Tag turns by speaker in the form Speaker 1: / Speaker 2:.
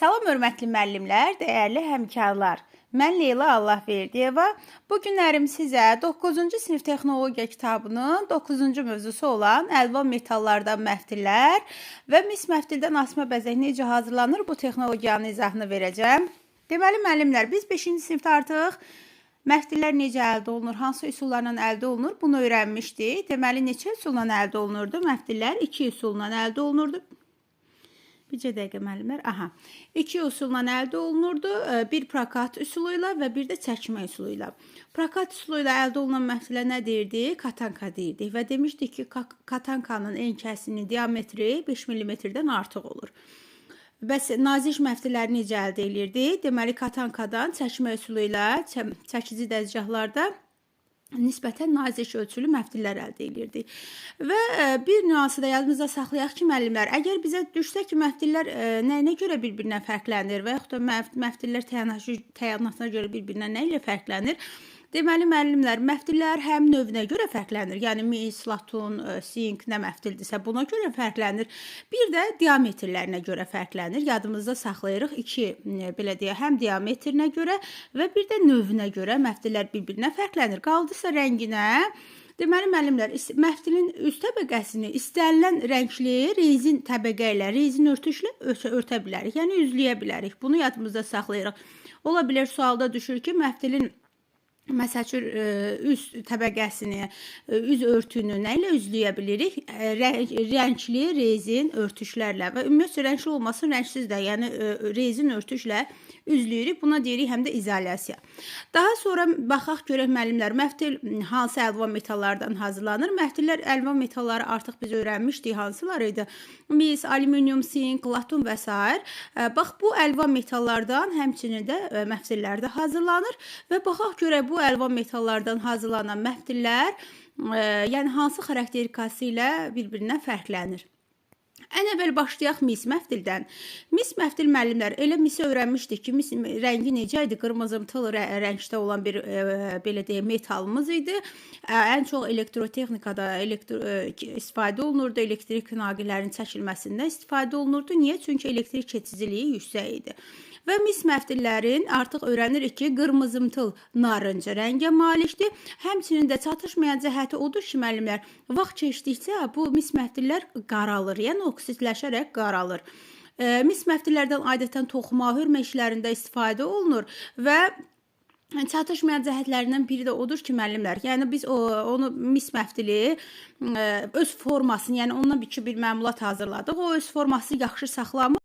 Speaker 1: Salam hörmətli müəllimlər, dəyərli həmkarlar. Mən Leyla Allahverdiyeva. Bu günlərim sizə 9-cu sinif texnologiya kitabının 9-cu mövzusu olan əlvan metallardan məftillər və mis məftildən asma bəzək necə hazırlanır bu texnologiyanın izahını verəcəm. Deməli müəllimlər, biz 5-ci sinifdə artıq məftillər necə əldə olunur, hansı üsullarla əldə olunur bunu öyrənmişdik. Deməli neçə üsulla əldə olunurdu? Məftillər 2 üsulla əldə olunurdu. Bircə dəqiqə müəllimlər. Aha. 2 üsulla əldə olunurdu. Bir prakat üsulu ilə və bir də çəkmə üsulu ilə. Prakat üsulu ilə əldə olunan məftillər nə deyirdik? Katanka deyirdik və demişdik ki, katankanın enkəsinin diametri 5 mm-dən artıq olur. Bəs nazik məftilləri necə əldə edirdik? Deməli, katankadan çəkmə üsulu ilə çəkici dəzgahlarda nisbətən nazik ölçülü məftillər əldə edirdik. Və bir nüansı da yadımızda saxlayaq ki, müəllimlər, əgər bizə düşsə ki, məftillər nəyinə görə bir-birinə fərqlənir və yaxud da məftillər təyinatına görə bir-birinə nə ilə fərqlənir? Deməli, müəllimlər, məftillər həm növünə görə fərqlənir. Yəni, mis, latun, sink nə məftildirsə buna görə fərqlənir. Bir də diametrlərinə görə fərqlənir. Yadımızda saxlayırıq belə deyə, həm diametrinə görə və bir də növünə görə məftillər bir-birinə fərqlənir. Qaldısa rənginə. Deməli, müəllimlər, məftilin üst təbəqəsini istənilən rəngli rezin təbəqə ilə, rezin örtüşlə örtə bilərik. Yəni, üzləyə bilərik. Bunu yadımızda saxlayırıq. Ola bilər, sualda düşür ki, məftilin məsəl üçün, üst təbəqəsini, üz örtüyünü nə ilə üzləyə bilirik? Rəngli rezin örtüşlərlə və ümumiyyətlə rəngli olmasın, rəngsiz də, yəni rezin örtüşlə üzləyirik. Buna deyirik həm də izolyasiya. Daha sonra baxaq görək müəllimlər, məftil hansı əlvan metallardan hazırlanır? Məftillər əlvan metalları artıq biz öyrənmişdik, hansılar idi? Mis, alüminium, sink, latun və s. Bax, bu əlvan metallardan həmçinin də məftillər də hazırlanır və baxaq görək bu əlvan metallardan hazırlanan məftillər yəni hansı xarakterikası ilə bir-birindən fərqlənir. Ən əvvəl başlayaq mis məftildən. Mis məftil müəllimlər, elə misi öyrənmişdik ki, mis rəngi necə idi? Qırmızımtıl rəngdə olan bir belə deyək metalımız idi. Ən çox elektrotexnikada istifadə olunurdu, elektrik naqillərinin çəkilməsində istifadə olunurdu. Niyə? Çünki elektrik keçiciliyi yüksək idi. Və mis məftillərin artıq öyrənirik ki, qırmızımtıl narıncı rəngə malikdir. Həmçinin də çatışmayan cəhəti odur ki, müəllimlər, vaxt keçdikcə bu mis məftillər qaralır, yəni oksidləşərək qaralır. Mis məftillərdən adətən toxuma, hörmə işlərində istifadə olunur və çatışmayan cəhətlərindən biri də odur ki, müəllimlər, yəni biz onu mis məftili öz formasını, yəni ondan bir məmulat hazırladıq. O öz forması yaxşı saxlamır